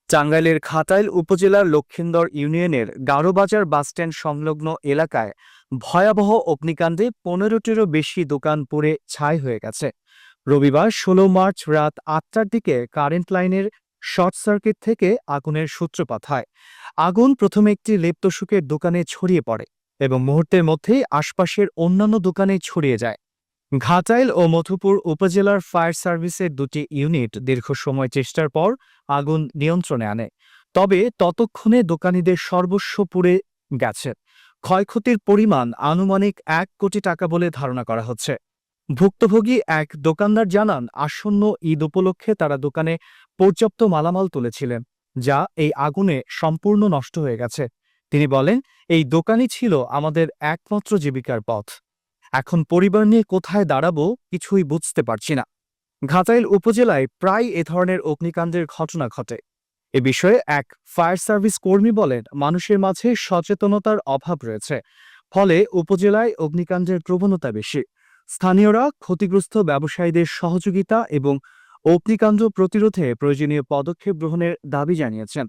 টাঙ্গাইলের ঘাটাইল উপজেলার লক্ষিন্দর ইউনিয়নের গারোবাজার বাসস্ট্যান্ড সংলগ্ন এলাকায় ভয়াবহ অগ্নিকাণ্ডে ১৫টিরও বেশি দোকান পুড়ে ছাই হয়ে গেছে। রবিবার ১৬ মার্চ রাত ৮টার দিকে কারেন্ট লাইনের শর্ট সার্কিট থেকে আগুনের সূত্রপাত হয়। আগুন প্রথমে একটি লেপ্টশুকের দোকানে ছড়িয়ে পড়ে এবং মুহূর্তের মধ্যেই আশপাশের অন্যান্য দোকানে ছড়িয়ে যায়। ঘাটাইল ও মধুপুর উপজেলার ফায়ার সার্ভিসের দুটি ইউনিট দীর্ঘ সময় চেষ্টার পর আগুন নিয়ন্ত্রণে আনে। তবে ততক্ষণে দোকানীদের সর্বস্ব পুড়ে গেছে। ক্ষয়ক্ষতির পরিমাণ আনুমানিক ১ কোটি টাকা বলে ধারণা করা হচ্ছে। ভুক্তভোগী এক দোকানদার জানান, আসন্ন ঈদ উপলক্ষে তারা দোকানে পর্যাপ্ত মালামাল তুলেছিলেন, যা এই আগুনে সম্পূর্ণ নষ্ট হয়ে গেছে। তিনি বলেন, এই দোকানই ছিল আমাদের একমাত্র জীবিকার পথ। এখন পরিবার নিয়ে কোথায় দাঁড়াবো কিছুই বুঝতে পারছি না। ঘাটাইল উপজেলায় প্রায় এ ধরনের অগ্নিকাণ্ডের ঘটনা ঘটে। এ বিষয়ে এক ফায়ার সার্ভিস কর্মী বলেন, মানুষের মাঝে সচেতনতার অভাব রয়েছে, ফলে উপজেলায় অগ্নিকাণ্ডের প্রবণতা বেশি। স্থানীয়রা ক্ষতিগ্রস্ত ব্যবসায়ীদের সহযোগিতা এবং অগ্নিকাণ্ড প্রতিরোধে প্রয়োজনীয় পদক্ষেপ গ্রহণের দাবি জানিয়েছেন।